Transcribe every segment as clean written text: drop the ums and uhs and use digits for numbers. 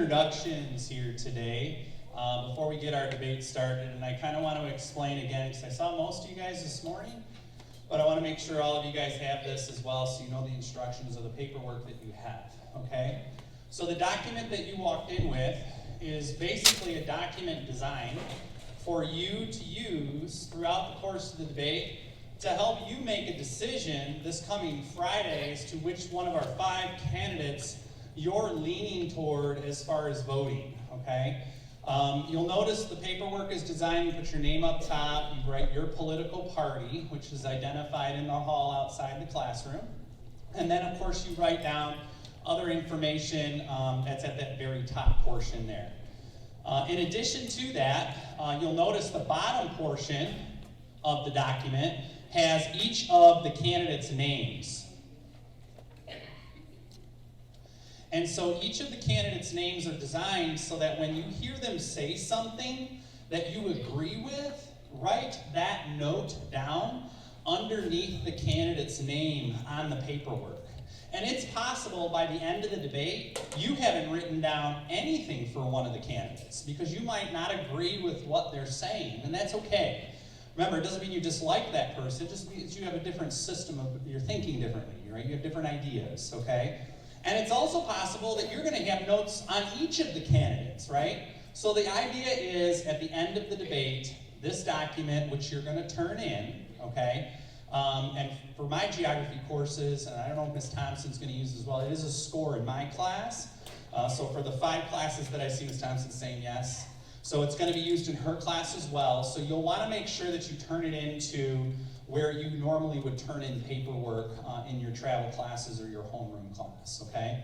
introductions here today before we get our debate started, and I kind of want to explain again, because I saw most of you guys this morning, but I want to make sure all of you guys have this as well so you know the instructions of the paperwork that you have, okay? So the document that you walked in with is basically a document designed for you to use throughout the course of the debate to help you make a decision this coming Friday as to which one of our 5 candidates you're leaning toward as far as voting, okay? You'll notice the paperwork is designed, you put your name up top, you write your political party, which is identified in the hall outside the classroom, and then of course you write down other information that's at that very top portion there. In addition to that, you'll notice the bottom portion of the document has each of the candidates' names. And so each of the candidates' names are designed so that when you hear them say something that you agree with, write that note down underneath the candidate's name on the paperwork. And it's possible by the end of the debate, you haven't written down anything for one of the candidates because you might not agree with what they're saying, and that's okay. Remember, it doesn't mean you dislike that person, it just means you have a different system of, you're thinking differently, right? You have different ideas, okay? And it's also possible that you're going to have notes on each of the candidates, right? So the idea is, at the end of the debate, this document, which you're going to turn in, okay? And for my geography courses, and I don't know if Ms. Thompson's going to use as well, it is a score in my class. So for the 5 classes that I see Ms. Thompson saying yes, so it's going to be used in her class as well. So you'll want to make sure that you turn it into where you normally would turn in paperwork in your travel classes or your homeroom class, okay?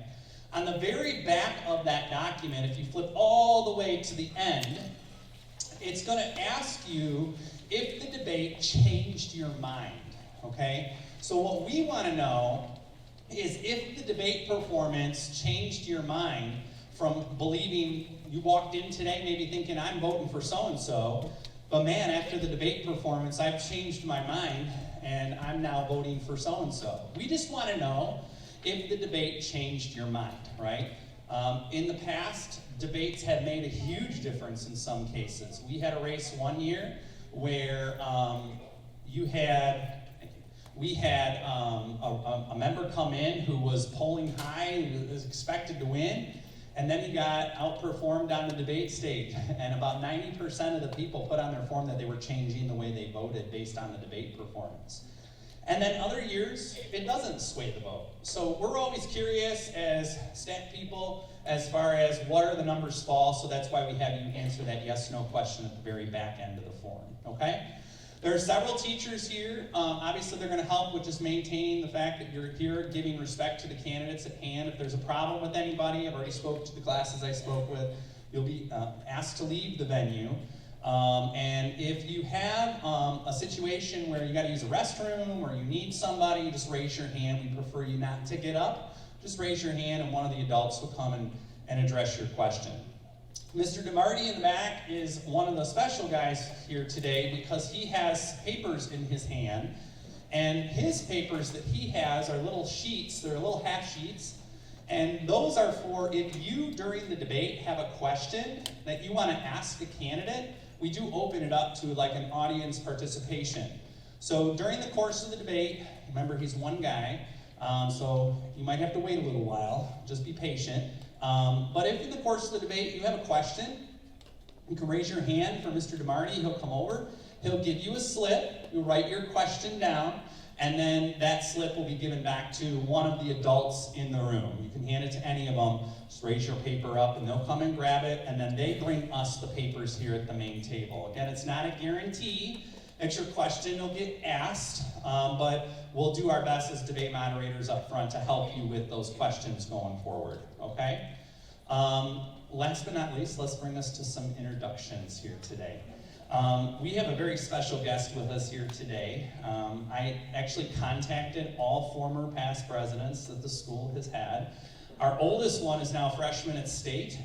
On the very back of that document, if you flip all the way to the end, it's going to ask you if the debate changed your mind, okay? So what we want to know is if the debate performance changed your mind from believing you walked in today maybe thinking I'm voting for so-and-so, but man, after the debate performance, I've changed my mind and I'm now voting for so-and-so. We just want to know if the debate changed your mind, right? In the past, debates have made a huge difference in some cases. We had a race one year where we had a member come in who was polling high, who was expected to win, and then he got outperformed on the debate stage. And about 90% of the people put on their form that they were changing the way they voted based on the debate performance. And then other years, it doesn't sway the vote. So we're always curious as stat people as far as what are the numbers fall, so that's why we have you answer that yes/no question at the very back end of the form, okay? There are several teachers here. Obviously, they're going to help with just maintaining the fact that you're here, giving respect to the candidates at hand. If there's a problem with anybody, I've already spoke to the classes I spoke with, you'll be asked to leave the venue. And if you have a situation where you got to use a restroom or you need somebody, just raise your hand. We prefer you not to get up. Just raise your hand and one of the adults will come and address your question. Mr. DeMarty in the back is one of the special guys here today because he has papers in his hand, and his papers that he has are little sheets, they're little half sheets, and those are for if you during the debate have a question that you want to ask the candidate, we do open it up to like an audience participation. So during the course of the debate, remember he's one guy, so you might have to wait a little while, just be patient. But if in the course of the debate you have a question, you can raise your hand for Mr. DeMarty. He'll come over. He'll give you a slip. You'll write your question down, and then that slip will be given back to one of the adults in the room. You can hand it to any of them. Just raise your paper up, and they'll come and grab it, and then they bring us the papers here at the main table. Again, it's not a guarantee that your question will get asked, but we'll do our best as debate moderators up front to help you with those questions going forward, okay? Last but not least, let's bring us to some introductions here today. We have a very special guest with us here today. I actually contacted all former past presidents that the school has had. Our oldest one is now a freshman at State.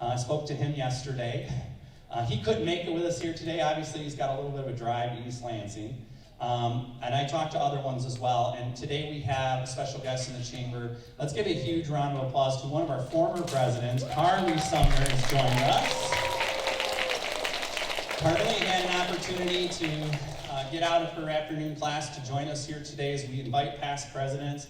I spoke to him yesterday. He couldn't make it with us here today. Obviously, he's got a little bit of a drive to East Lansing. And I talked to other ones as well. And today we have a special guest in the chamber. Let's give a huge round of applause to one of our former presidents. Carly Sumner is joining us. Carly had an opportunity to get out of her afternoon class to join us here today as we invite past presidents.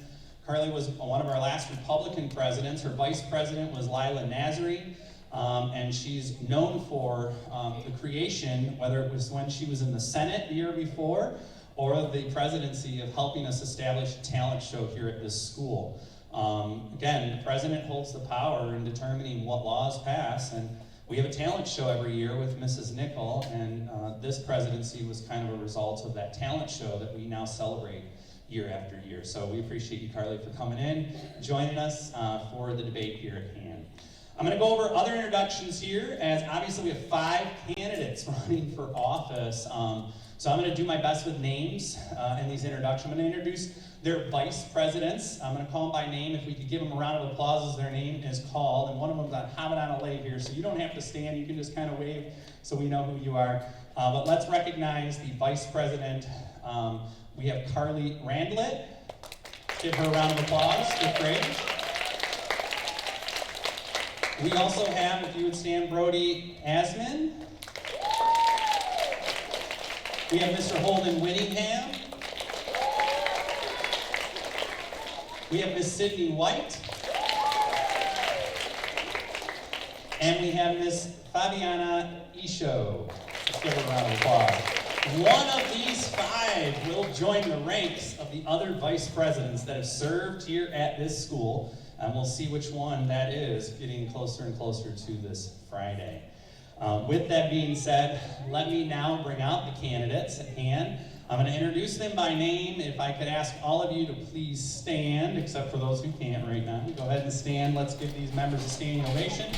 Carly was one of our last Republican presidents. Her vice president was Lila Nazary, and she's known for the creation, whether it was when she was in the Senate the year before, or the presidency of helping us establish a talent show here at this school. Again, the president holds the power in determining what laws pass, and we have a talent show every year with Mrs. Nickel, and this presidency was kind of a result of that talent show that we now celebrate year after year. So we appreciate you, Carly, for coming in, joining us for the debate here at hand. I'm going to go over other introductions here, as obviously we have 5 candidates running for office. So I'm going to do my best with names in these introductions. I'm going to introduce their vice presidents. I'm going to call them by name. If we could give them a round of applause as their name is called. And one of them's on Hamid on a lay here, so you don't have to stand. You can just kind of wave so we know who you are. But let's recognize the vice president. We have Carly Randlett. Give her a round of applause. Good grade. We also have, if you would stand, Brody Asman. We have Mr. Holden Whittingham. We have Miss Sydney White. And we have Miss Fabiana Isho. Let's give her a round of applause. One of these 5 will join the ranks of the other vice presidents that have served here at this school, and we'll see which one that is getting closer and closer to this Friday. With that being said, let me now bring out the candidates at hand. I'm going to introduce them by name. If I could ask all of you to please stand, except for those who can't right now. Go ahead and stand. Let's give these members a standing ovation.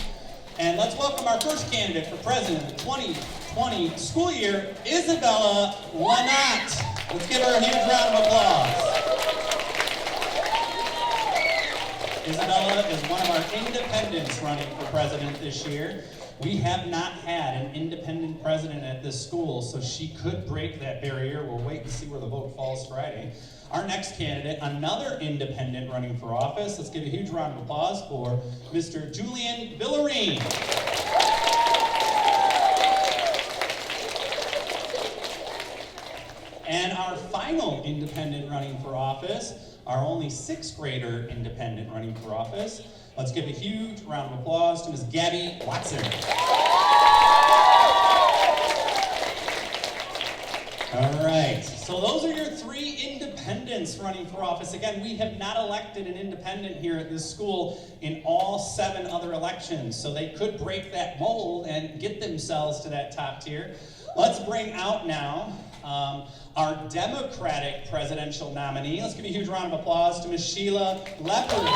And let's welcome our first candidate for president of the 2020 school year, Isabella Lanat. Let's give her a huge round of applause. Isabella is one of our independents running for president this year. We have not had an independent president at this school, so she could break that barrier. We'll wait and see where the vote falls Friday. Our next candidate, another independent running for office. Let's give a huge round of applause for Mr. Julian Villarine. And our final independent running for office, our only 6th grader independent running for office. Let's give a huge round of applause to Ms. Gabby Watson. All right, so those are your 3 independents running for office. Again, we have not elected an independent here at this school in all 7 other elections, so they could break that mold and get themselves to that top tier. Let's bring out now our Democratic presidential nominee. Let's give a huge round of applause to Ms. Sheila Leopard.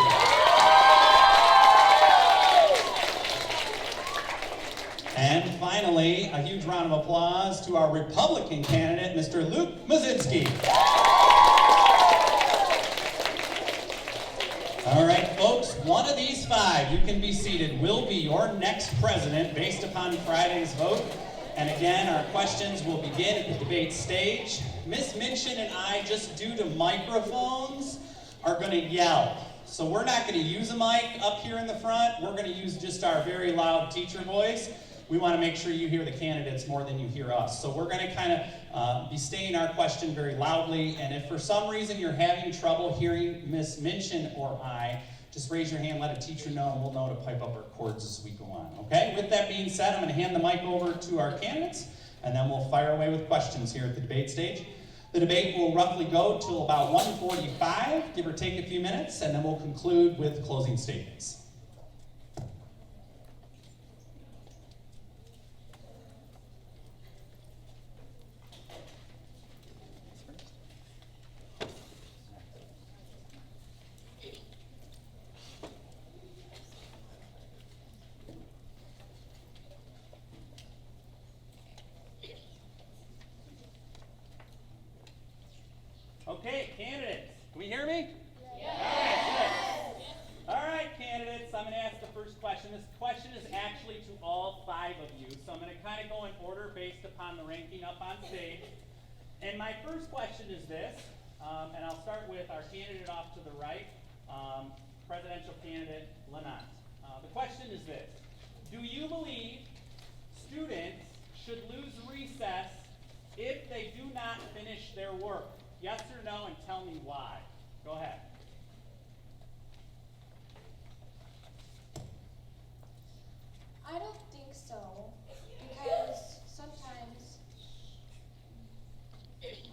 And finally, a huge round of applause to our Republican candidate, Mr. Luke Mazinski. All right, folks, one of these 5, you can be seated, will be your next president based upon Friday's vote. And again, our questions will begin at the debate stage. Ms. Minchin and I, just due to microphones, are going to yell. So we're not going to use a mic up here in the front. We're going to use just our very loud teacher voice. We want to make sure you hear the candidates more than you hear us. So we're going to kind of be stating our question very loudly. And if for some reason you're having trouble hearing Ms. Minchin or I, just raise your hand, let a teacher know, and we'll know to pipe up our cords as we go on. Okay? With that being said, I'm going to hand the mic over to our candidates, and then we'll fire away with questions here at the debate stage. The debate will roughly go till about 1:45, give or take a few minutes, and then we'll conclude with closing statements. Okay, candidates, can we hear me? Yes. All right, candidates, I'm going to ask the first question. This question is actually to all 5 of you, so I'm going to kind of go in order based upon the ranking up on stage. And my first question is this, and I'll start with our candidate off to the right, presidential candidate Lynott. The question is this: do you believe students should lose recess if they do not finish their work? Yes or no, and tell me why. Go ahead. I don't think so, because sometimes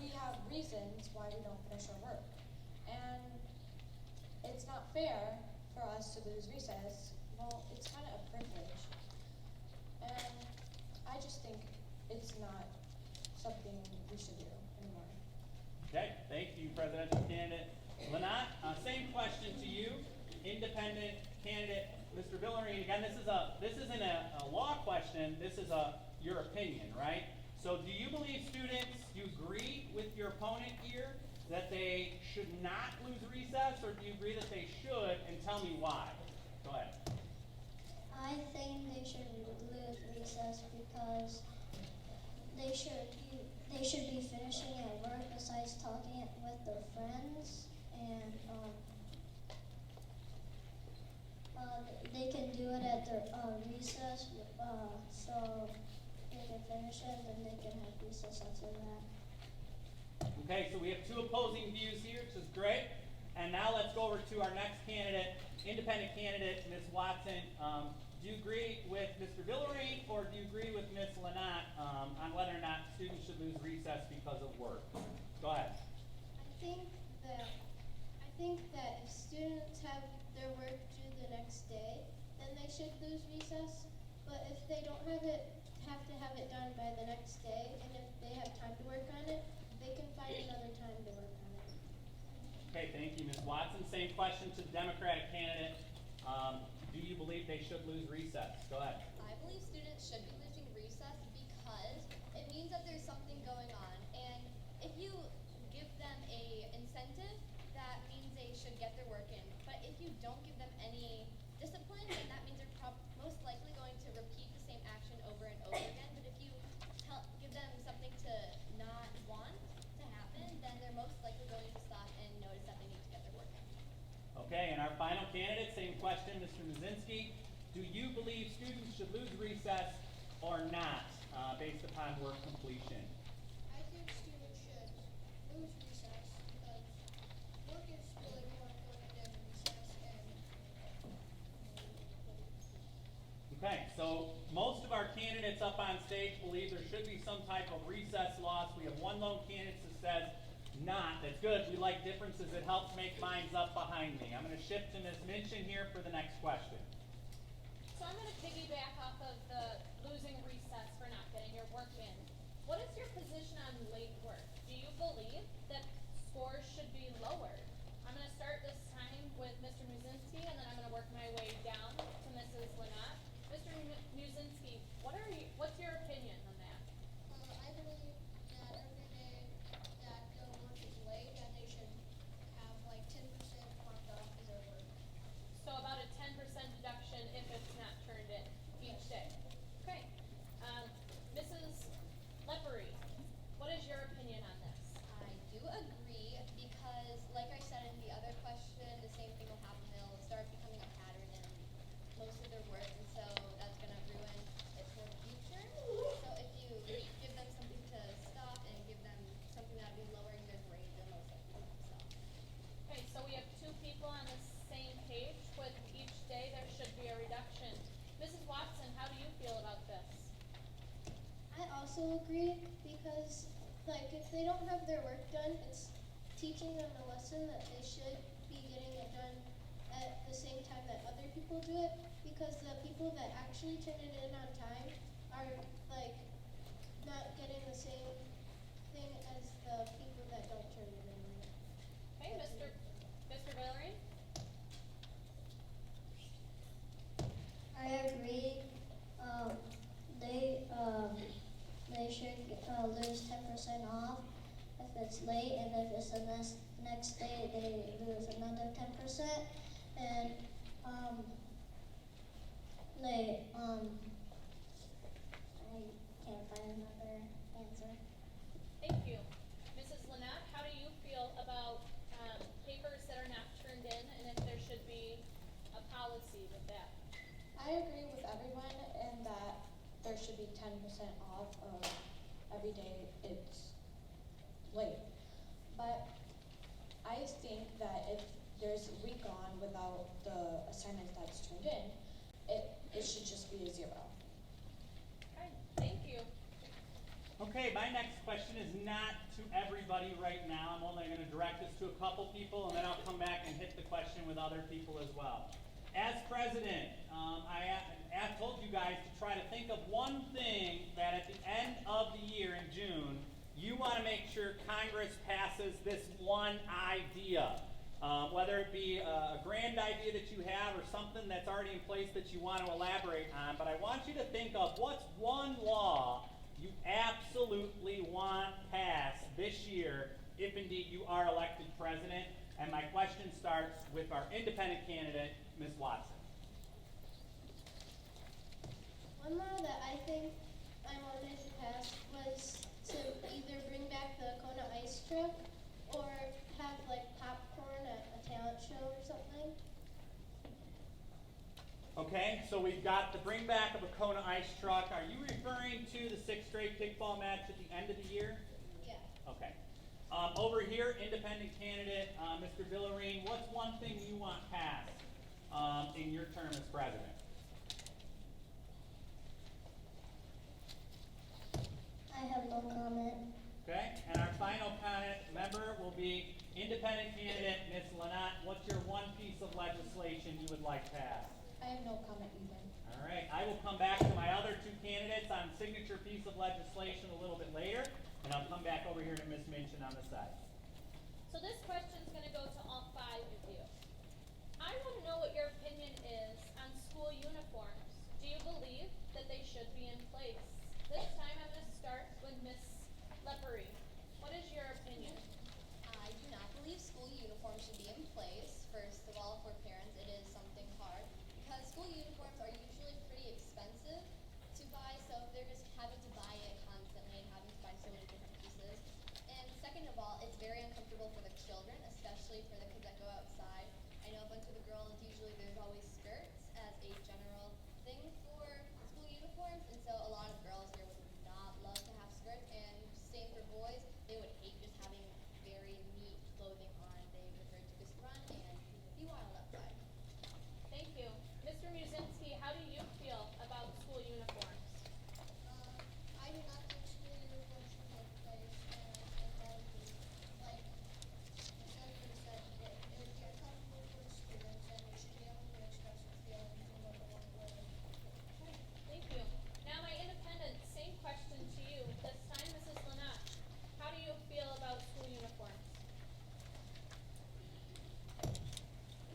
we have reasons why we don't finish our work. And it's not fair for us to lose recess. Well, it's kind of a privilege. And I just think it's not something we should do anymore. Okay, thank you, presidential candidate Lynott. Same question to you, independent candidate Mr. Villarine. Again, this isn't a law question. This is your opinion, right? So, do you believe students? Do you agree with your opponent here that they should not lose recess, or do you agree that they should? And tell me why. Go ahead. I think they should lose recess because they should be finishing at work besides talking with their friends, and they can do it at their recess, so they can finish it, and then they can have recess after that. Okay, so we have two opposing views here, which is great. And now let's go over to our next candidate, independent candidate, Ms. Watson. Do you agree with Mr. Villarine, or do you agree with Ms. Lynott on whether or not students should lose recess because of work? Go ahead. I think that if students have their work due the next day, then they should lose recess. But if they don't have to have it done by the next day, and if they have time to work on it, they can find another time to work on it. Okay, thank you, Ms. Watson. Same question to the Democratic candidate. Do you believe they should lose recess? Go ahead. I believe students should be losing recess because it means that there's something going on. And if you give them a incentive, that means they should get their work in. But if you don't give them any discipline, then that means they're most likely going to repeat the same action over and over again. But if you give them something to not want to happen, then they're most likely going to stop and notice that they need to get their work in. Okay, and our final candidate, same question, Mr. Muzinski. Do you believe students should lose recess or not, based upon work completion? I think students should lose recess because work is really more important than recess. Okay, so most of our candidates up on stage believe there should be some type of recess loss. We have one lone candidate that says not. That's good. We like differences. It helps make minds up behind me. I'm going to shift to Ms. Minchin here for the next question. So I'm going to piggyback off of the losing recess for not getting your work in. What is your position on late work? Do you believe that scores should be lowered? I'm going to start this time with Mr. Muzinski, and then I'm going to work my way down to Mrs. Lynott. Mr. Muzinski, what's your opinion on that? I believe that every day that the work is late, that they should have like 10% marked off as their work. So about a 10% deduction if it's not turned in each day. Okay. Mrs. Leppery, what is your opinion on this? I do agree because, like I said in the other question, the same thing will happen. They'll start becoming a pattern in most of their work, and so that's going to ruin it for the future. So if you give them something to stop and give them something that will be lowering their grade, they're most likely to stop. Okay, so we have two people on the same page with each day there should be a reduction. Mrs. Watson, how do you feel about this? I also agree because, like, if they don't have their work done, it's teaching them a lesson that they should be getting it done at the same time that other people do it, because the people that actually turn it in on time are, like, not getting the same thing as the people that don't turn it in. Okay, Mr. Villarine? I agree. They should lose 10% off if it's late, and if it's the next day, they lose another 10%. And I can't find another answer. Thank you. I agree with everyone in that there should be 10% off of every day it's late. But I think that if there's a week gone without the assignment that's turned in, it should just be a 0. Okay, thank you. Okay, my next question is not to everybody right now. I'm only going to direct this to a couple people, and then I'll come back and hit the question with other people as well. As president, I told you guys to try to think of one thing that at the end of the year in June, you want to make sure Congress passes this one idea. Whether it be a grand idea that you have or something that's already in place that you want to elaborate on, but I want you to think of what's one law you absolutely want passed this year if indeed you are elected president. And my question starts with our independent candidate, Ms. Watson. One law that I think I wanted to pass was to either bring back the Kona ice truck or have like popcorn at a talent show or something. Okay, so we've got the bring back of a Kona ice truck. Are you referring to the 6th grade kickball match at the end of the year? Yeah. Okay. Over here, independent candidate, Mr. Villarine, what's one thing you want passed in your term as president? I have no comment. Okay, and our final member will be independent candidate, Ms. Lynott. What's your one piece of legislation you would like passed? I have no comment either. All right, I will come back to my other 2 candidates on signature piece of legislation a little bit later, and I'll come back over here to Ms. Minchin on the side. So this question's gonna go to all 5 of you. I wanna know what your opinion is on school uniforms. Do you believe that they should be in place? This time I'm gonna start with Ms. Leppery. What is your opinion? I do not believe school uniforms should be in place. First of all, for parents, it is something hard because school uniforms are usually pretty expensive to buy, so if they're just having to buy it constantly and having to buy so many different pieces. And second of all, it's very uncomfortable for the children, especially for the kids that go outside. I know a bunch of the girls, usually there's always skirts as a general thing for school uniforms, and so a lot of girls here would not love to have skirts, and same for boys, they would hate just having very neat clothing on. They prefer to just run and be wild outside. Thank you. Mr. Musinski, how do you feel about school uniforms? I do not think school uniforms should be in place, and I think that would be, like the senator said, it would be uncomfortable for the students, and they should be able to express their feelings and what they want to wear. Okay, thank you. Now my independent, same question to you. This time, Mrs. Lynott. How do you feel about school uniforms?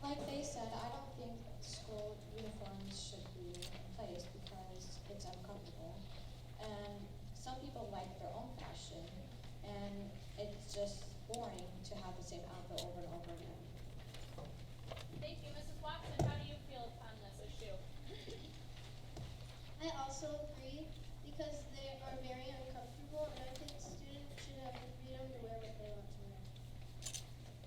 Like they said, I don't think school uniforms should be in place because it's uncomfortable. And some people like their own fashion, and it's just boring to have the same outfit over and over again. Thank you. Mrs. Watson, how do you feel on this issue? I also agree because they are very uncomfortable, and I think students should have the freedom to wear what they want to wear.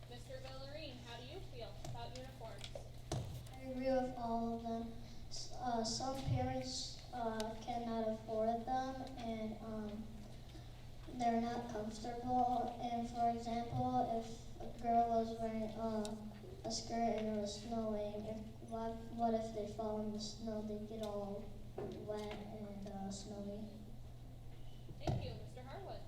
Mr. Villarine, how do you feel about uniforms? I agree with all of them. Some parents cannot afford them, and they're not comfortable. And for example, if a girl was wearing a skirt and it was snowing, what if they fall in the snow? They get all wet and snowy. Thank you. Mr. Harwood.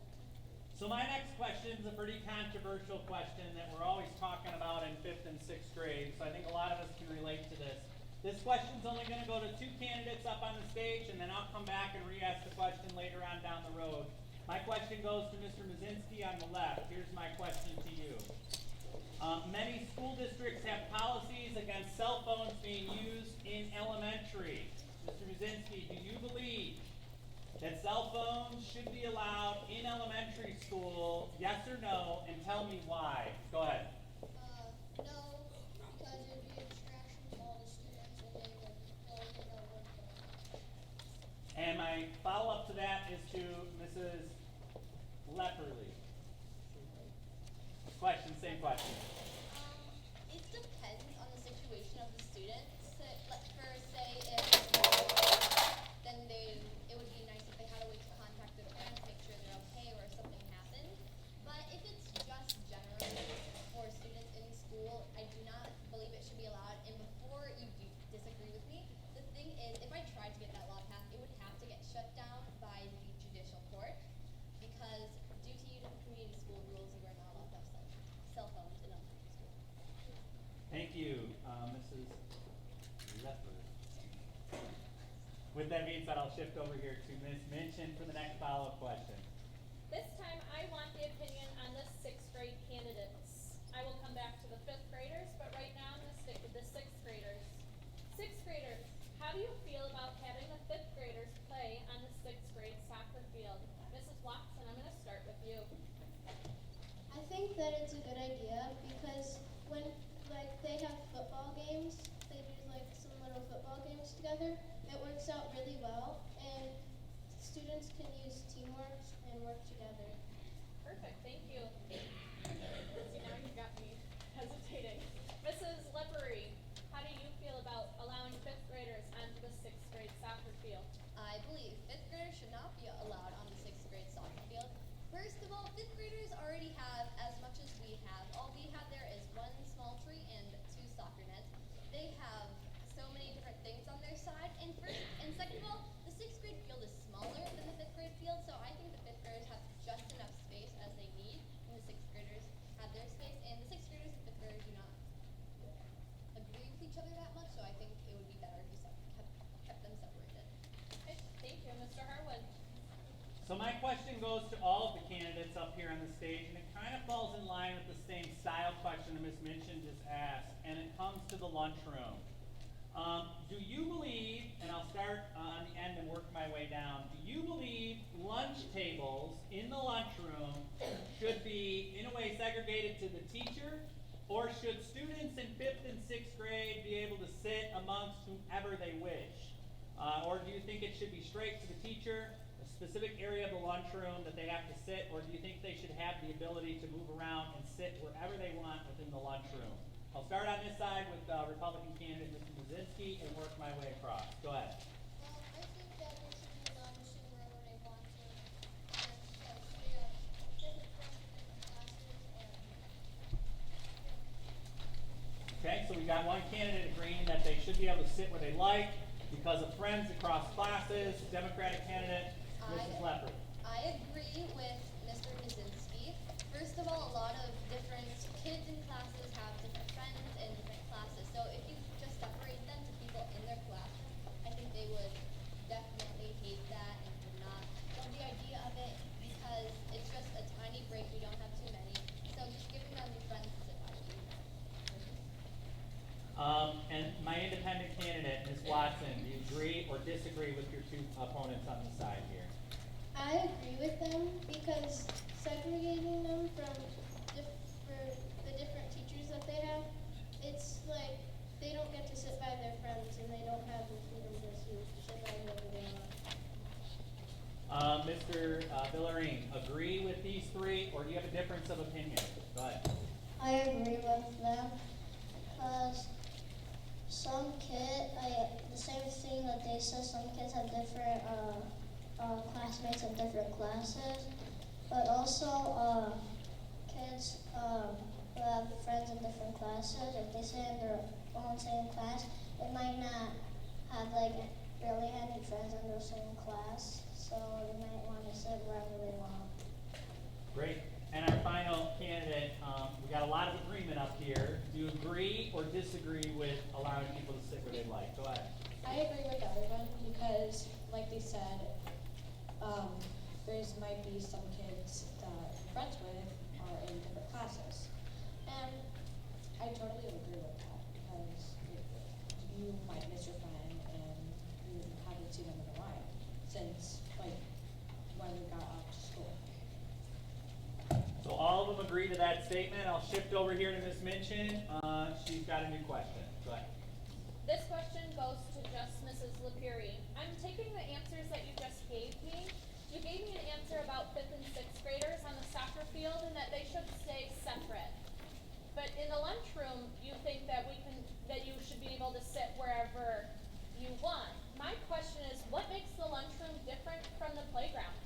So my next question is a pretty controversial question that we're always talking about in 5th and 6th grade, so I think a lot of us can relate to this. This question's only going to go to 2 candidates up on the stage, and then I'll come back and re-ask the question later on down the road. My question goes to Mr. Musinski on the left. Here's my question to you. Many school districts have policies against cell phones being used in elementary. Mr. Musinski, do you believe that cell phones should be allowed in elementary school, yes or no, and tell me why? Go ahead. No, because it would be a distraction to all the students, and they would really get their work done. And my follow-up to that is to Mrs. Lepperly. Question, same question. It depends on the situation of the students. For say, if With that being said, I'll shift over here to Ms. Minchin for the next follow-up question. This time, I want the opinion on the sixth grade candidates. I will come back to the fifth graders, but right now I'm gonna stick with the sixth graders. Sixth graders, how do you feel about having the fifth graders play on the sixth grade soccer field? Mrs. Watson, I'm gonna start with you. I think that it's a good idea because when like they have football games, they do like some little football games together. It works out really well, and students can use teamwork and work together. Perfect, thank you. See, now you got me hesitating. Mrs. Lepery, how do you feel about allowing fifth graders onto the sixth grade soccer field? I believe fifth graders should not be allowed on the sixth grade soccer field. First of all, fifth graders already have as much as we have. All we have there is one small tree and 2 soccer nets. They have so many different things on their side. And second of all, the sixth grade field is smaller than the fifth grade field, so I think the fifth graders have just enough space as they need, and the sixth graders have their space. And the sixth graders and fifth graders do not agree with each other that much, so I think it would be better if we kept them separated. Okay, thank you. Mr. Harwood? So my question goes to all of the candidates up here on the stage, and it kind of falls in line with the same style question that Ms. Minchin just asked, and it comes to the lunchroom. Do you believe, and I'll start on the end and work my way down, do you believe lunch tables in the lunchroom should be, in a way, segregated to the teacher, or should students in 5th and 6th grade be able to sit amongst whomever they wish? Or do you think it should be straight to the teacher, a specific area of the lunchroom that they have to sit, or do you think they should have the ability to move around and sit wherever they want within the lunchroom? I'll start on this side with Republican candidate Mr. Brzezinski and work my way across. Go ahead. Well, I think that they should be allowed to sit wherever they want to. And like we have different friends in different classes and Okay, so we got one candidate agreeing that they should be able to sit where they like because of friends across classes. Democratic candidate, Mrs. Leopard. I agree with Mr. Brzezinski. First of all, a lot of different kids in classes have different friends in different classes. So if you just separate them to people in their classroom, I think they would definitely hate that and would not love the idea of it because it's just a tiny break. We don't have too many. So just giving them friends to sit by would be better. And my independent candidate, Ms. Watson, do you agree or disagree with your two opponents on the side here? I agree with them because segregating them from for the different teachers that they have, it's like they don't get to sit by their friends and they don't have the freedom to sit by whoever they want. Mr. Villarine, agree with these three, or do you have a difference of opinion? Go ahead. I agree with them because the same thing that they said, some kids have different classmates in different classes, but also kids who have friends in different classes, if they sit in their own same class, they might not have like really any friends in their same class, so they might want to sit wherever they want. Great. And our final candidate, we got a lot of agreement up here. Do you agree or disagree with allowing people to sit where they like? Go ahead. I agree with everyone because, like they said, there's might be some kids that I'm friends with are in different classes, and I totally agree with that because you might miss your friend and you haven't seen them in a while since like when we got out to school. So all of them agree to that statement. I'll shift over here to Ms. Minchin. She's got a new question. Go ahead. This question goes to just Mrs. Lapiri. I'm taking the answers that you just gave me. You gave me an answer about 5th and 6th graders on the soccer field and that they should stay separate. But in the lunchroom, you think that you should be able to sit wherever you want. My question is, what makes the lunchroom different from the playground?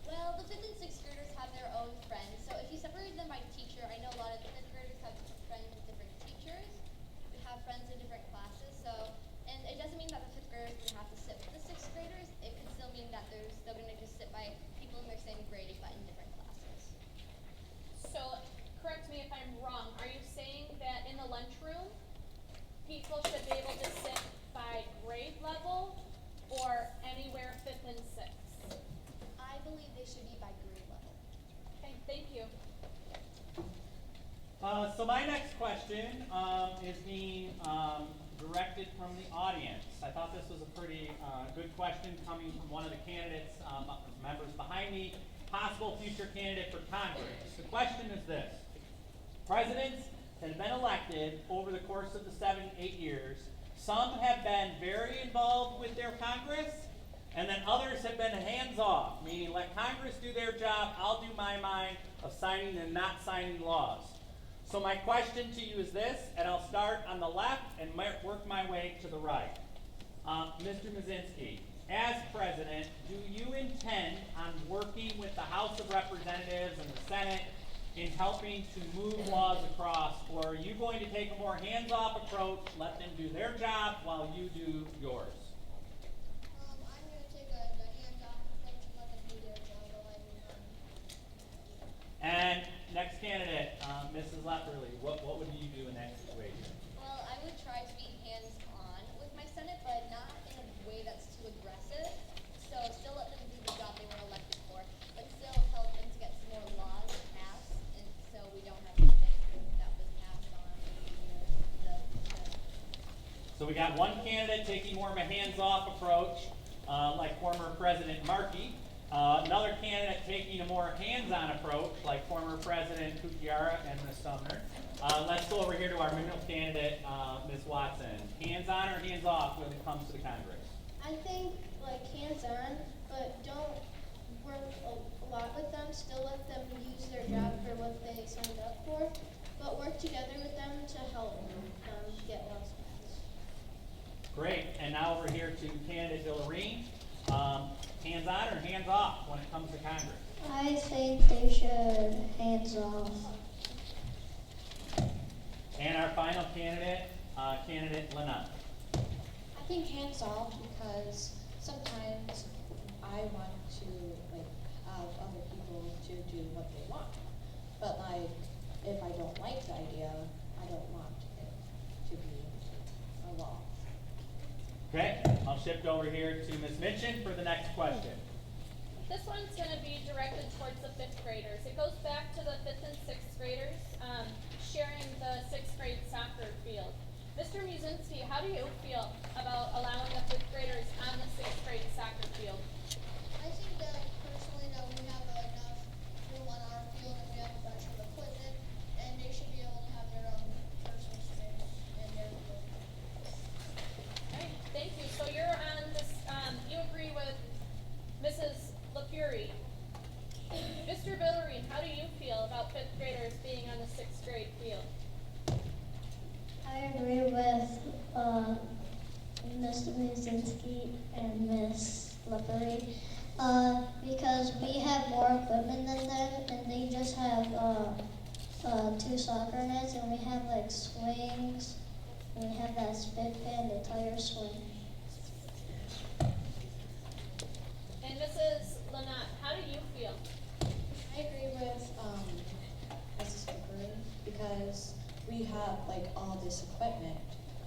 Well, the 5th and 6th graders have their own friends. So if you separate them by teacher, I know a lot of 5th graders have friends with different teachers. We have friends in different classes. So, and it doesn't mean that the 5th graders would have to sit with the 6th graders. It could still mean that they're still going to just sit by people in their same grade but in different classes. So, correct me if I'm wrong. Are you saying that in the lunchroom, people should be able to sit by grade level or directed from the audience. I thought this was a pretty good question coming from one of the candidates, members behind me, possible future candidate for Congress. The question is this: presidents that have been elected over the course of the 7-8 years, some have been very involved with their Congress, and then others have been hands-off, meaning let Congress do their job, I'll do mine of signing and not signing laws. So my question to you is this, and I'll start on the left and work my way to the right. Mr. Mazinski, as president, do you intend on working with the House of Representatives and the Senate in helping to move laws across, or are you going to take a more hands-off approach, let them do their job while you do yours? I'm going to take the hands-off approach and let them do their job while I do mine. And next candidate, Mrs. Lepperly, what would you do in that situation? Well, I would try to be hands-on with my Senate, but not in a way that's too aggressive. So still let them do the job they were elected for, but still help them to get some more laws passed, and so we don't have something that was passed on the So we got one candidate taking more of a hands-off approach, like former President Markey. Another candidate taking a more hands-on approach, like former President Kutiara and Ms. Sumner. Let's go over here to our middle candidate, Ms. Watson. Hands-on or hands-off when it comes to the Congress? I think like hands-on, but don't work a lot with them. Still let them use their job for what they signed up for, but work together with them to help them get laws passed. Great. And now over here to candidate Villarine. Hands-on or hands-off when it comes to Congress? I think they should hands off. And our final candidate, candidate Lynette. I think hands off because sometimes I want to like have other people to do what they want. But like if I don't like the idea, I don't want it to be a law. Okay, I'll shift over here to Ms. Mitchin for the next question. This one's going to be directed towards the 5th graders. It goes back to the 5th and 6th graders sharing the 6th grade soccer field. Mr. Muzinski, how do you feel about allowing the 5th graders on the 6th grade soccer field? I think that personally that we have enough room on our field and we have a bunch of equipment, and they should be able to have their own personal space and their field. Okay, thank you. So you're on this, you agree with Mrs. LaFury. Mr. Villarine, how do you feel about 5th graders being on the 6th grade field? I agree with Mr. Muzinski and Ms. Slippery because we have more equipment than them, and they just have 2 soccer nets, and we have like swings, and we have that spit pan, the tire swing. And Mrs. Lynette, how do you feel? I agree with Mrs. Slippery because we have like all this equipment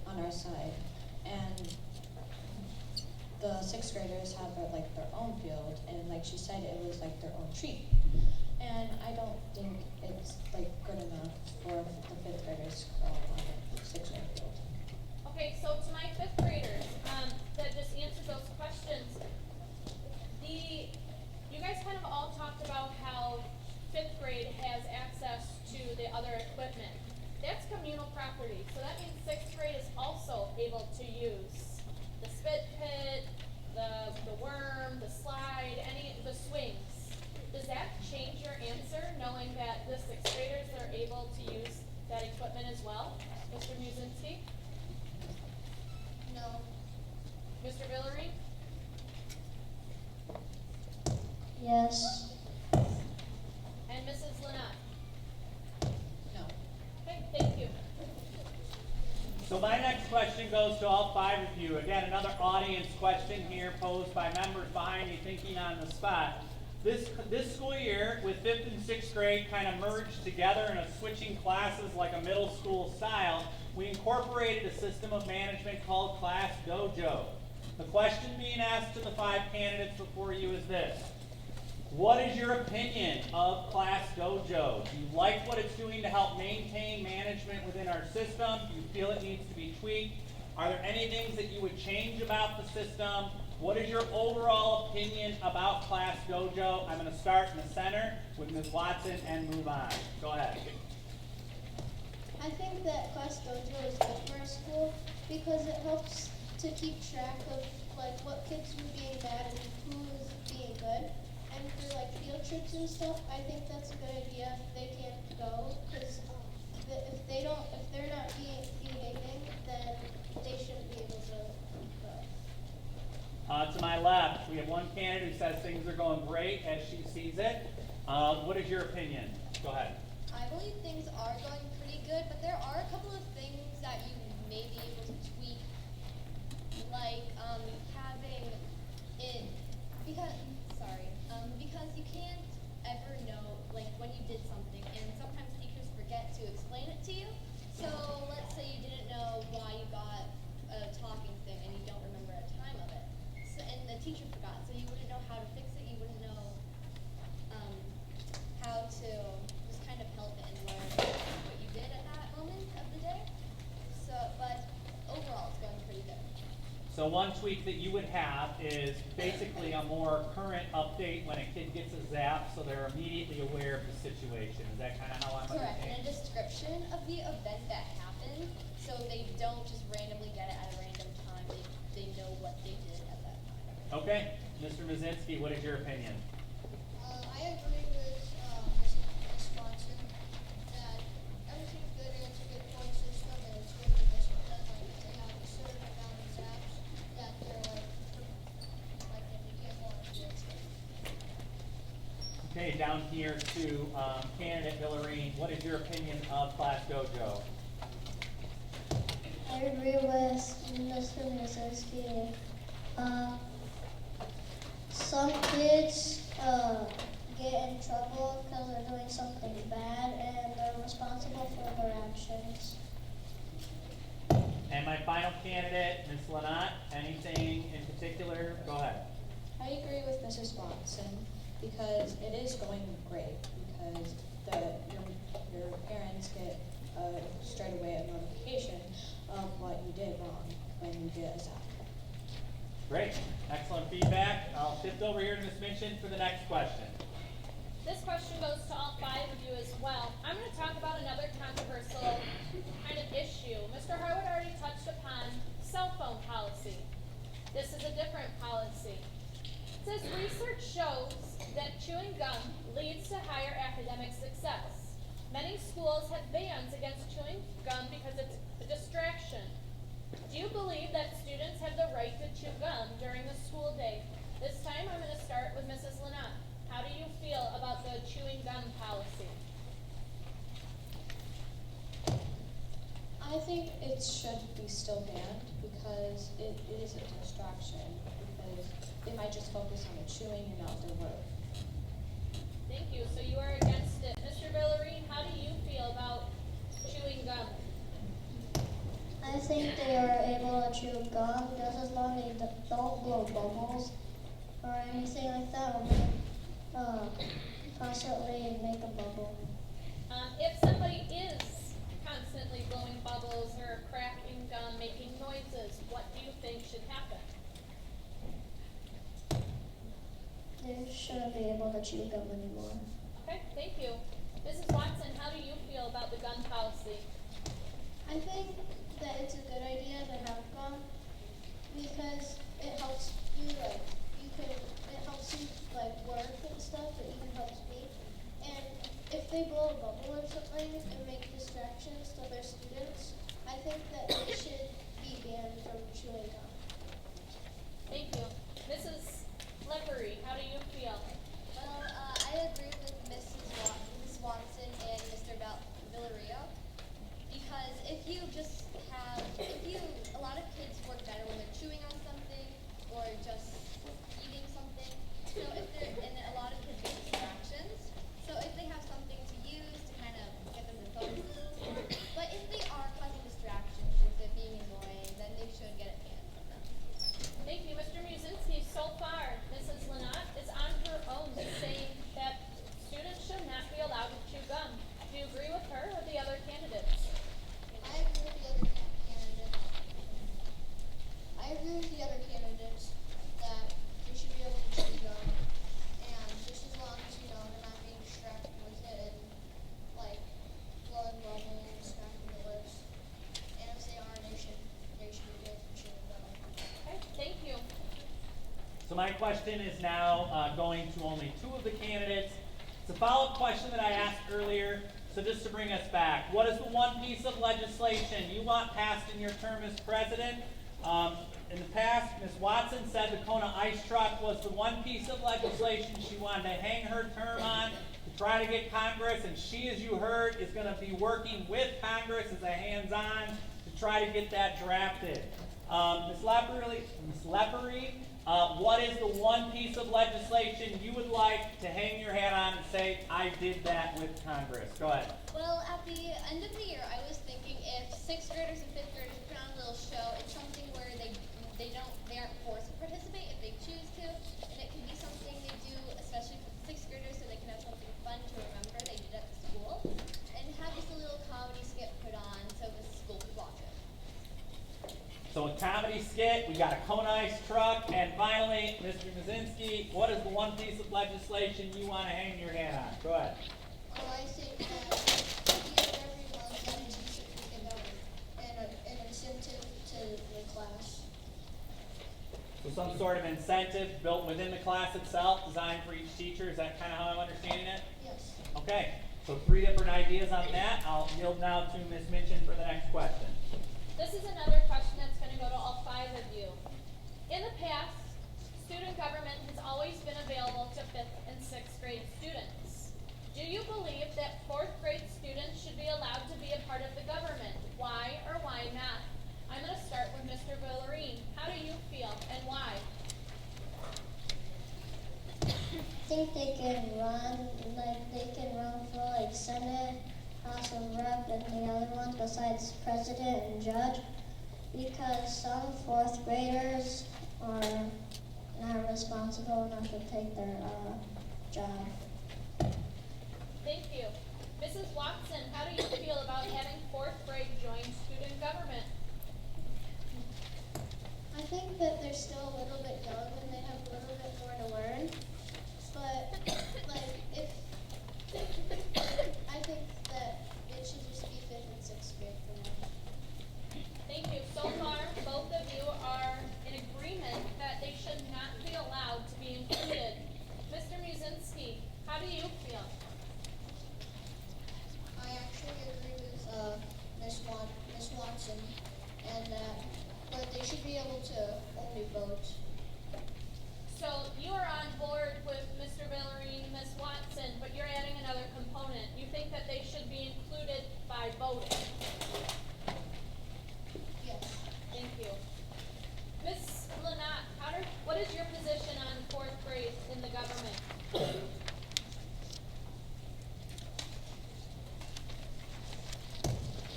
on our side, and the 6th graders have their own field, and like she said, it was like their own treat. And I don't think it's like good enough for the 5th graders to go on the 6th grade field. Okay, so to my 5th graders, that just answers those questions. You guys kind of all talked about how 5th grade has access to the other equipment. That's communal property, so that means 6th grade is also able to use the spit pit, the worm, the slide, the swings. Does that change your answer, knowing that the 6th graders are able to use that equipment as well? Mr. Muzinski? No. Mr. Villarine? Yes. And Mrs. Lynette? No. Okay, thank you. So my next question goes to all 5 of you. Again, another audience question here posed by members behind me thinking on the spot. This school year, with 5th and 6th grade kind of merged together in a switching classes like a middle school style, we incorporated a system of management called Class Dojo. The question being asked to the 5 candidates before you is this: what is your opinion of Class Dojo? Do you like what it's doing to help maintain management within our system? Do you feel it needs to be tweaked? Are there any things that you would change about the system? What is your overall opinion about Class Dojo? I'm going to start in the center with Ms. Watson and move on. Go ahead. I think that Class Dojo is good for a school because it helps to keep track of like what kids are being bad and who is being good. And for like field trips and stuff, I think that's a good idea if they can't go because if they're not behaving, then they shouldn't be able to go. To my left, we have one candidate who says things are going great as she sees it. What is your opinion? Go ahead. I believe things are going pretty good, but there are a couple of things that you may be able to tweak, like having it because you can't ever know like when you did something, and sometimes teachers forget to explain it to you. So let's say you didn't know why you got a talking thing and you don't remember a time of it, and the teacher forgot, so you wouldn't know how to fix it. You wouldn't know how to just kind of help it and learn what you did at that moment of the day. So, but overall, it's going pretty good. So one tweak that you would have is basically a more current update when a kid gets a zap so they're immediately aware of the situation. Is that kind of how I'm Correct, and understanding? a description of the event that happened, so they don't just randomly get it at a random time. They know what they did at that time. Okay, Mr. Mazinski, what is your opinion? I agree with Ms. Watson that everything's good and it's a good point system and it's good for discipline. Like if they have a certain amount of zaps that they're like if you can't go on field trip. Okay, down here to candidate Villarine, what is your opinion of Class Dojo? I agree with Mr. Mazinski. Some kids get in trouble because they're doing something bad and they're responsible for their actions. And my final candidate, Ms. Lynott, anything in particular? Go ahead. I agree with Mrs. Watson because it is going great because your parents get straight away a notification of what you did wrong when you get a zap. Great, excellent feedback. I'll shift over here to Ms. Minchin for the next question. This question goes to all 5 of you as well. I'm going to talk about another controversial kind of issue. Mr. Harwood already touched upon cell phone policy. This is a different policy. It says research shows that chewing gum leads to higher academic success. Many schools have bans against chewing gum because it's a distraction. Do you believe that students have the right to chew gum during the school day? This time I'm going to start with Mrs. Lynott. How do you feel about the chewing gum policy? I think it should be still banned because it is a distraction because they might just focus on the chewing and not their work. Thank you. So you are against it. Mr. Villarine, how do you feel about chewing gum? I think they are able to chew gum just as long as they don't blow bubbles or anything like that, or constantly make a bubble. If somebody is constantly blowing bubbles or cracking gum, making noises, what do you think should happen? They shouldn't be able to chew gum anymore. Okay, thank you. Mrs. Watson, how do you feel about the gun policy? I think that it's a good idea to have gum because it helps you it helps you like work and stuff. It even helps me. And if they blow a bubble or something and make distractions to their students, I think that they should be banned from chewing gum. Thank you. Mrs. Leppery, how do you feel? Well, I agree with Mrs. Watson and Mr. Villaria because if a lot of So my question is now going to only 2 of the candidates. It's a follow-up question that I asked earlier. So just to bring us back, what is the one piece of legislation you want passed in your term as president? In the past, Ms. Watson said the Kona ice truck was the one piece of legislation she wanted to hang her term on to try to get Congress, and she, as you heard, is going to be working with Congress as a hands-on to try to get that drafted. Ms. Leppery, what is the one piece of legislation you would like to hang your hat on and say, I did that with Congress? Go ahead. Well, at the end of the year, I was thinking if 6th graders and 5th graders put on a little show, it's something where they aren't forced to participate if they choose to, and it can be something they do, especially for the 6th graders, so they can have something fun to remember they did at the school, and have just a little comedy skit put on so the school could watch it. So a comedy skit, we got a Kona ice truck, and finally, Mr. Mazinski, what is the one piece of legislation you want to hang your hat on? Go ahead. Well, I think that give everyone a t-shirt and an incentive to the class. So some sort of incentive built within the class itself, designed for each teacher. Is that kind of how I'm understanding it? Yes. Okay, so 3 different ideas on that. I'll yield now to Ms. Minchin for the next question. This is another question that's going to go to all 5 of you. In the past, student government has always been available to 5th and 6th grade students. Do you believe that 4th grade students should be allowed to be a part of the government? Why or why not? I'm going to start with Mr. Villarine. How do you feel and why? I think they can run for like Senate, House of Rep, and the other ones besides President and Judge, because some 4th graders are not responsible enough to take their job. Thank you. Mrs. Watson, how do you feel about having 4th grade join student government? I think that they're still a little bit young and they have a little bit more to learn. But like if I think that it should just be 5th and 6th grade for now. Thank you. So far, both of you are in agreement that they should not be allowed to be included. Mr. Muzinski, how do you feel? I actually agree with Miss Watson, and but they should be able to only vote. So you are on board with Mr. Villarine, Ms. Watson, but you're adding another component. You think that they should be included by voting. Yes. Thank you. Ms. Lynott, what is your position on 4th grade in the government?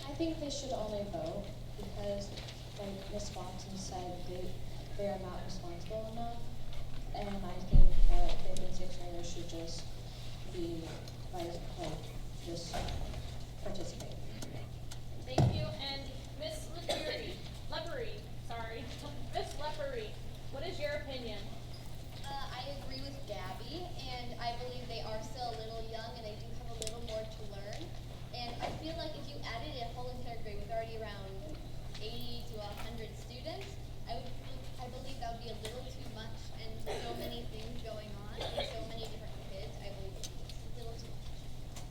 I think they should only vote because, like Ms. Watson said, they are not responsible enough. And I think that 5th and 6th graders should just be, just participate. Thank you. And Ms. Leppery, Ms. Leppery, what is your opinion? I agree with Gabby, and I believe they are still a little young and they do have a little more to learn. And I feel like if you added a whole entire grade with already around 80 to 100 students, I believe that would be a little too much, and so many things going on and so many different kids, I believe it would be just a little too much.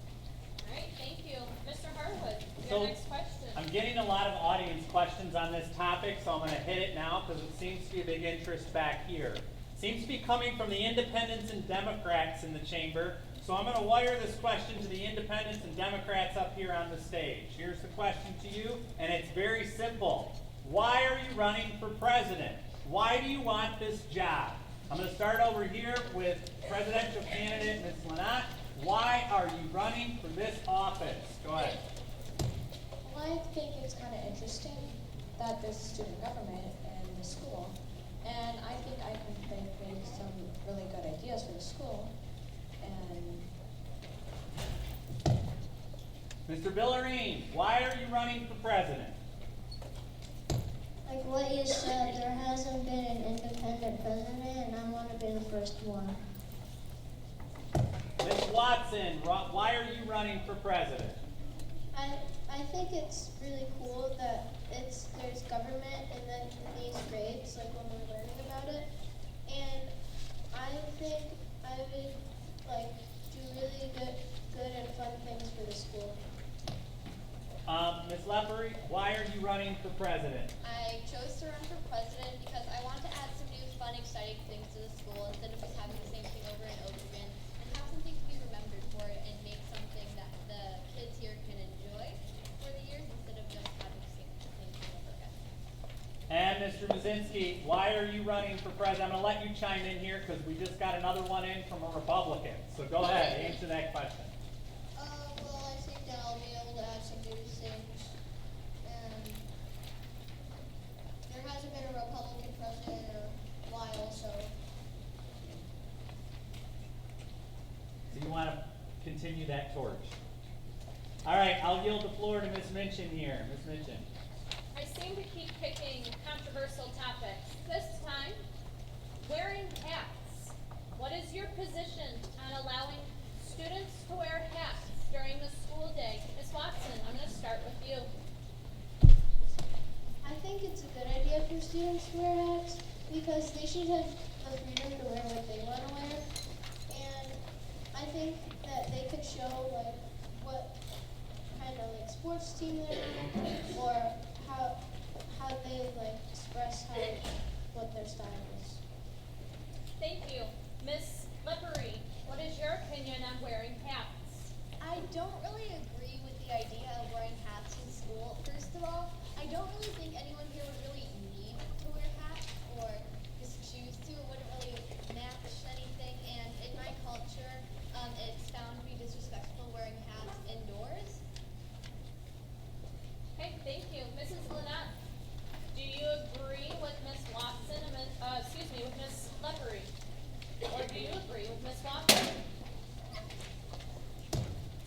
All right, thank you. Mr. Harwood, So, your next question. I'm getting a lot of audience questions on this topic, so I'm going to hit it now because it seems to be a big interest back here. Seems to be coming from the independents and Democrats in the chamber, so I'm going to wire this question to the independents and Democrats up here on the stage. Here's the question to you, and it's very simple. Why are you running for president? Why do you want this job? I'm going to start over here with presidential candidate Ms. Lynott. Why are you running for this office? Go ahead. Well, I think it's kind of interesting that there's student government in the school, and I think I can make some really good ideas for the school. And Mr. Villarine, why are you running for president? Like what you said, there hasn't been an independent president, and I want to be the first one. Ms. Watson, why are you running for president? I think it's really cool that there's government and then in these grades, like when we're learning about it. And Leppery, why are you running for president? I chose to run for president because I want to add some new, fun, exciting things to the school instead of just having the same thing over and over again, and have something to be remembered for it and make something that the kids here can enjoy for the years instead of just having the same thing over again. And Mr. Mazinski, why are you running for president? I'm going to let you chime in here because we just got another one in from a Republican. So go ahead, answer that question. Well, I think that I'll be able to add some new things. And there hasn't been a Republican president in a while, so. So you want to continue that torch. All right, I'll yield the floor to Ms. Minchin here. Ms. Minchin. I seem to keep picking controversial topics. This time, wearing hats. What is your position on allowing students to wear hats during the school day? Ms. Watson, I'm going to start with you. I think it's a good idea for students to wear hats because they should have the freedom to wear what they want to wear. And I think that they could show like what kind of like sports team they're in or how they like express what their style is. Thank you. Ms. Leppery, what is your opinion on wearing hats? I don't really agree with the idea of wearing hats in school. First of all, I don't really think anyone here would really need to wear hats or just choose to. It wouldn't really match anything. And in my culture, it's found to be disrespectful wearing hats indoors. Okay, thank you. Mrs. Lynette, do you agree with Ms. Watson and with Ms. Leppery? Or do you agree with Ms. Watson?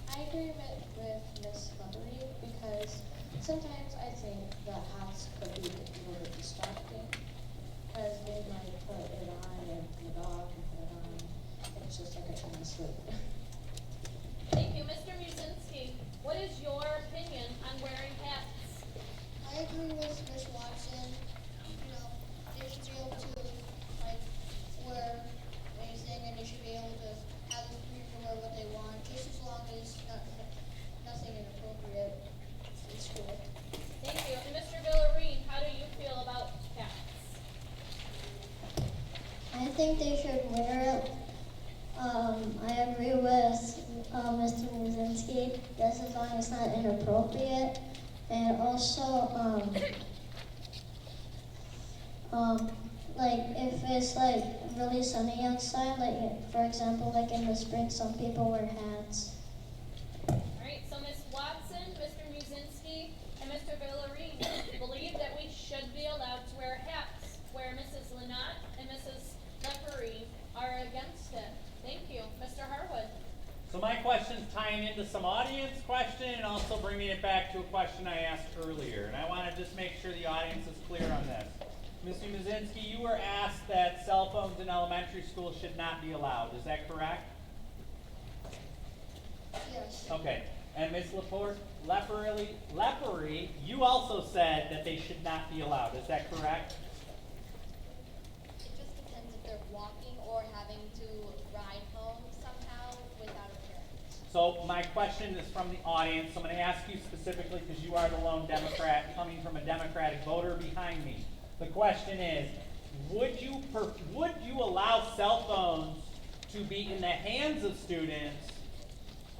I agree with Ms. Leppery because sometimes I think the hats could be a little distracting because they might put it on and the dog can put it on. It's just like a trying to sleep. Thank you. Mr. Musinski, what is your opinion on wearing hats? I agree with Ms. Watson. You know, they should be able to like wear anything, and they should be able to have the freedom to wear what they want, just as long as nothing inappropriate in school. Thank you. And Mr. Villareen, how do you feel about hats? I think they should wear it. I agree with Mr. Muzinski, just as long as it's not inappropriate. And also, like if it's like really sunny outside, like for example, like in the spring, some people wear hats. All right, so Ms. Watson, Mr. Musinski, and Mr. Villareen believe that we should be allowed to wear hats, where Mrs. Lynette and Mrs. Leppery are against it. Thank you. Mr. Harwood. So my question's tying into some audience question and also bringing it back to a question I asked earlier. And I want to just make sure the audience is clear on this. Mr. Muzinski, you were asked that cell phones in elementary school should not be allowed. Is that correct? Yes. Okay. And Ms. Leppery, you also said that they should not be allowed. Is that correct? It just depends if they're walking or having to ride home somehow without a parent. So my question is from the audience. I'm going to ask you specifically because you are the lone Democrat coming from a Democratic voter behind me. The question is, would you allow cell phones to be in the hands of students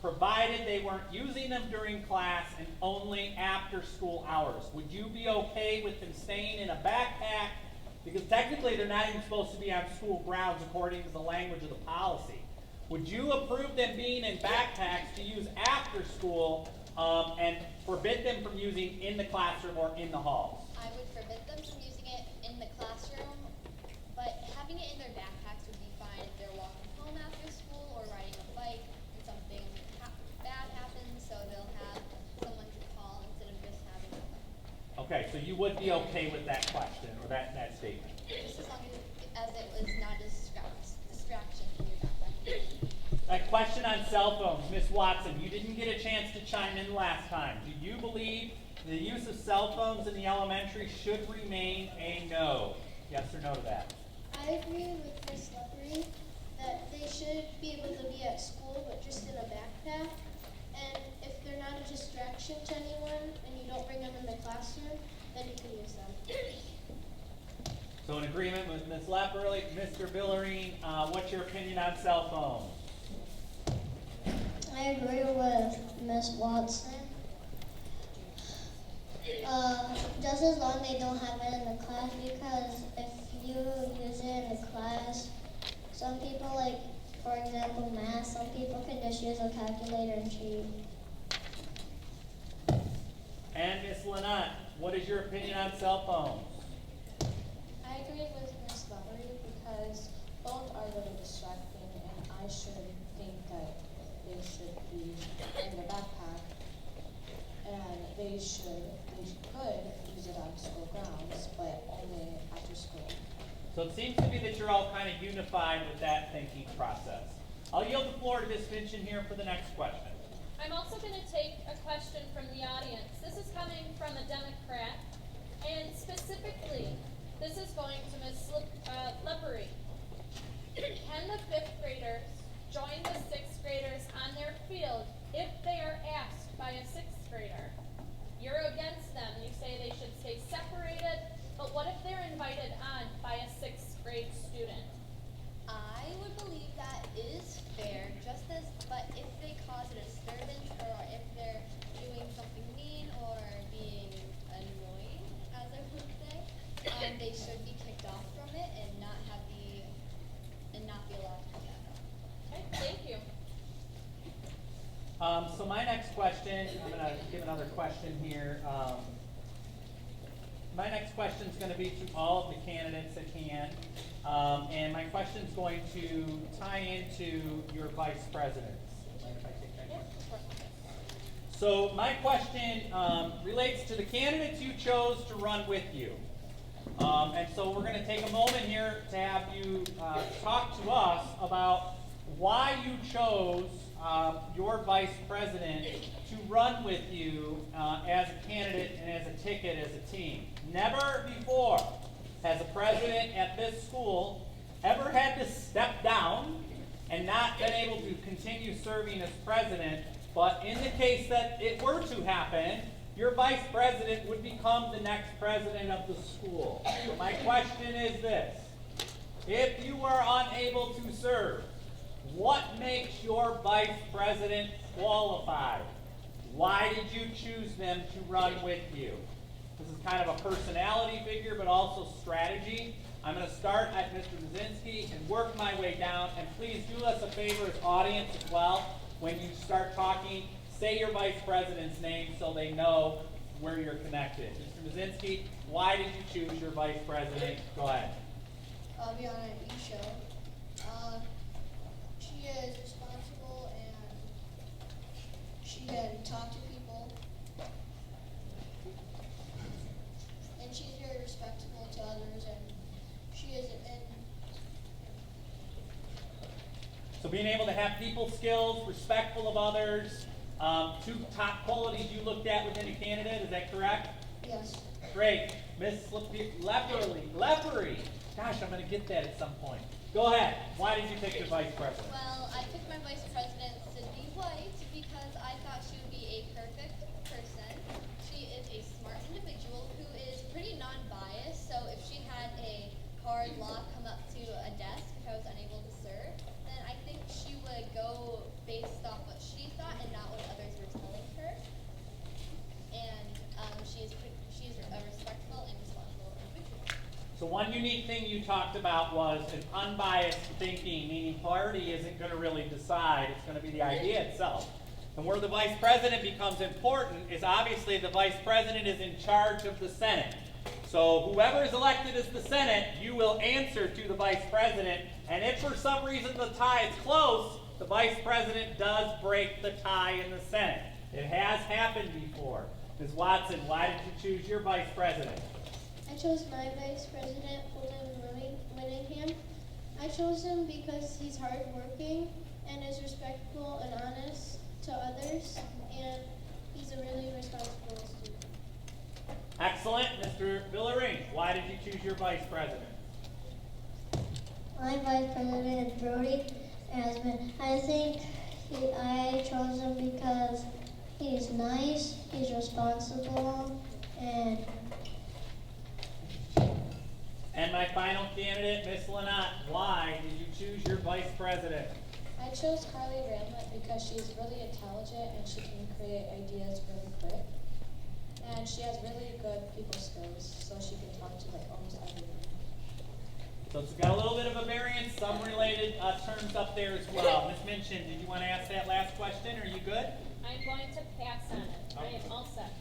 provided they weren't using them during class and only after school hours? Would you be okay with them staying in a backpack? Because technically they're not even supposed to be on school grounds according to the language of the policy. Would you approve them being in backpacks to use after school and forbid them from using in the classroom or in the halls? I would forbid them from using it in the classroom, but having it in their backpacks would be fine if they're walking home after school or riding a bike and something bad happens, so they'll have someone to call instead of just having them. Okay, so you would be okay with that question or that statement? Just as long as it was not a distraction from your backpack. That question on cell phones, Ms. Watson, you didn't get a chance to chime in last time. Do you believe the use of cell phones in the elementary should remain a no? Yes or no to that? I agree with Ms. Leppery that they should be able to be at school, but just in a backpack. and if they're not a distraction to anyone and you don't bring them in the classroom, then you can use them. So in agreement with Ms. Lepperly, Mr. Villarine, what's your opinion on cell phones? I agree with Miss Watson. Just as long they don't have it in the class, because if you use it in the class, some people, like, for example, math, some people can just use a calculator and cheat. And Ms. Lynette, what is your opinion on cell phones? I agree with Ms. Lummery because phones are really distracting, and I should think that they should be in their backpack, and they could use it on school grounds, but only after school. So it seems to me that you're all kind of unified with that thinking process. I'll yield the floor to Ms. Minchin here for the next question. I'm also going to take a question from the audience. This is coming from a Democrat, and specifically, this is going to Ms. Leppery. Can the 5th graders join the 6th graders on their field if they are asked by a 6th grader? You're against them. You say they should stay separated, but what if they're invited on by a 6th grade student? I would believe that is fair, but if they cause a disturbance or if they're doing something mean or being annoying, as I would say, they should be kicked off from it and not be allowed to do that. Okay, thank you. So my next question, I'm going to give another question here. My next question is going to be to all of the candidates at hand. And my question is going to tie into your vice presidents. Mind if I take that question? So my question relates to the candidates you chose to run with you. And so we're going to take a moment here to have you talk to us about why you chose your vice president to run with you as a candidate and as a ticket as a team. Never before has a president at this school ever had to step down and not been able to continue serving as president, but in the case that it were to happen, your vice president would become the next president of the school. So my question is this: if you are unable to serve, what makes your vice president qualified? Why did you choose them to run with you? This is kind of a personality figure, but also strategy. I'm going to start at Mr. Brzezinski and work my way down. And please do us a favor as audience as well. When you start talking, say your vice president's name so they know where you're connected. Mr. Brzezinski, why did you choose your vice president? Go ahead. Aviana Isho. She is responsible and she can talk to people. And she's very respectful to others, and she is So being able to have people skills, respectful of others, two top qualities you looked at within a candidate, is that correct? yes. Great. Miss Leppery. Gosh, I'm going to get that at some point. Go ahead. Why did you pick your vice president? Well, I picked my vice president, Sydney White, because I thought she would be a perfect person. She is a smart individual who is pretty non-biased, so if she had a hard law come up to a desk if I was unable to serve, then I think she would go based off what she thought and not what others were telling her. And she's a respectful and responsible individual. So one unique thing you talked about was an unbiased thinking, meaning party isn't going to really decide. It's going to be the idea itself. And where the vice president becomes important is obviously the vice president is in charge of the Senate. So whoever is elected as the Senate, you will answer to the vice president. And if for some reason the tie is close, the vice president does break the tie in the Senate. It has happened before. Ms. Watson, why did you choose your vice president? I chose my vice president, Fulton Winningham. I chose him because he's hardworking and is respectful and honest to others, and he's a really responsible student. Excellent. Mr. Villarine, why did you choose your vice president? My vice president is Brody Asman. I think I chose him because he's nice, he's responsible, and my final candidate, Miss Lynette, why did you choose your vice president? I chose Carly Ramlet because she's really intelligent and she can create ideas really quick. And she has really good people skills, so she can talk to like almost everyone. So it's got a little bit of a variance, some related terms up there as well. Ms. Minchin, did you want to ask that last question? Are you good? I'm going to pass on it. I am all set.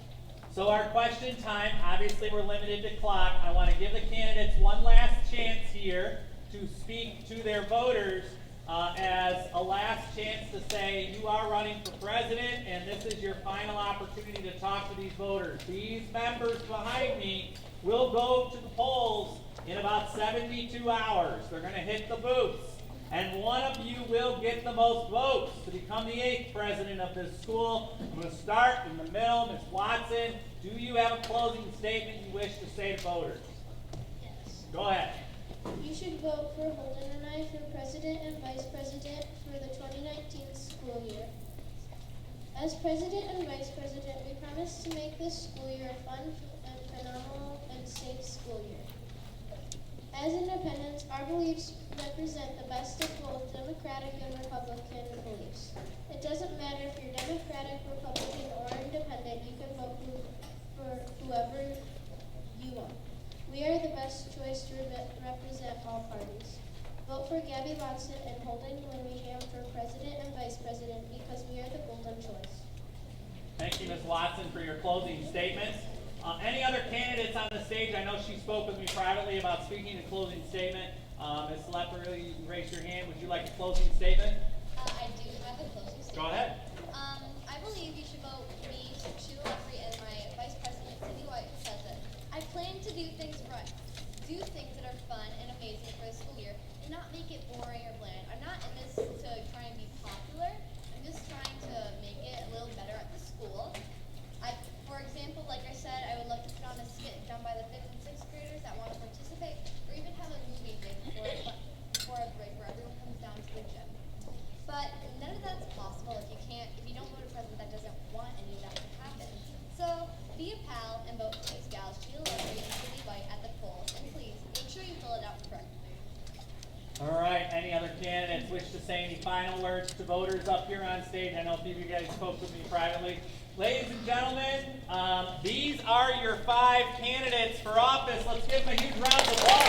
So our question time, obviously we're limited to clock. I want to give the candidates one last chance here to speak to their voters as a last chance to say you are running for president and this is your final opportunity to talk to these voters. These members behind me will go to the polls in about 72 hours. They're going to hit the booths. And one of you will get the most votes to become the 8th president of this school. I'm going to start in the middle. Ms. Watson, do you have a closing statement you wish to say to voters? Yes. Go ahead. You should vote for Holden and I for president and vice president for the 2019 school year. As president and vice president, we promise to make this school year a fun and phenomenal and safe school year. As independents, our beliefs represent the best of both Democratic and Republican beliefs. It doesn't matter if you're Democratic, Republican, or independent, you can vote for whoever you want. We are the best choice to represent all parties. Vote for Gabby Watson and Holden Willingham for president and vice president because we are the golden choice. Thank you, Ms. Watson, for your closing statements. Any other candidates on the stage? I know she spoke with me privately about speaking a closing statement. Ms. Lepper, you can raise your hand. Would you like a closing statement? I do have a closing statement. Go ahead. I believe you should vote me, Sheila Leffrey, as my vice president citywide president. I plan to do things right, do things that are fun and amazing for the school year, and not make it boring or bland. I'm not in this to try and be popular. I'm just trying to make it a little better at the school. For example, like I said, I would love to put on a skit done by the 5th and 6th graders that want to participate, or even have a movie day before a break where everyone comes down to the gym. But none of that's possible if you don't vote a president that doesn't want any of that to happen. So be a pal and vote for these gals, Sheila Leffrey and Cindy White at the polls, and please make sure you fill it out correctly. All right. Any other candidates wish to say any final words to voters up here on stage? I know a few of you guys spoke with me privately. Ladies and gentlemen, these are your 5 candidates for office. Let's give them a huge round of applause.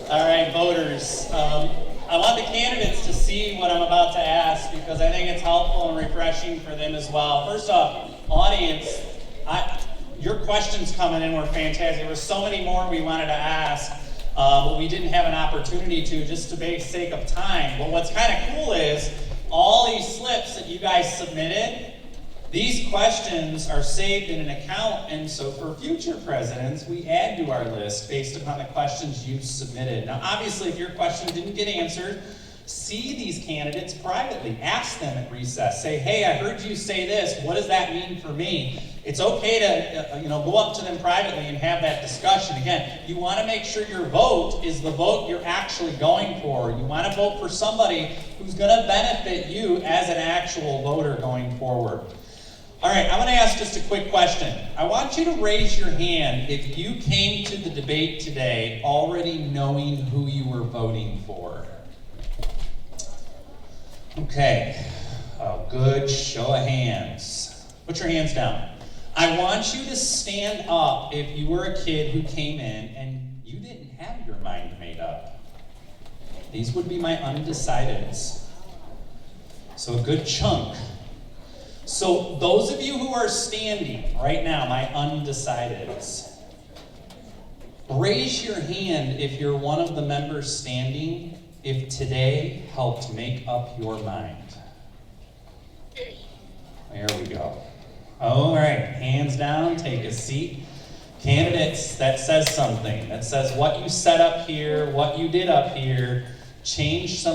All right, voters. I want the candidates to see what I'm about to ask because I think it's helpful and refreshing for them as well. First off, audience, your questions coming in were fantastic. There were so many more we wanted to ask, but we didn't have an opportunity to just to the sake of time. But what's kind of cool is all these slips that you guys submitted, these questions are saved in an account, and so for future presidents, we add to our list based upon the questions you've submitted. Now, obviously, if your question didn't get answered, see these candidates privately. Ask them at recess. Say, hey, I heard you say this. What does that mean for me? It's okay to go up to them privately and have that discussion. Again, you want to make sure your vote is the vote you're actually going for. You want to vote for somebody who's going to benefit you as an actual voter going forward. All right, I'm going to ask just a quick question. I want you to raise your hand if you came to the debate today already knowing who you were voting for. Okay, good show of hands. Put your hands down. I want you to stand up if you were a kid who came in and you didn't have your mind made up. These would be my undecideds. So a good chunk. So those of you who are standing right now, my undecideds, raise your hand if you're one of the members standing, if today helped make up your mind. There we go. All right, hands down, take a seat. Candidates, that says something. That says what you said up here, what you did up here, change some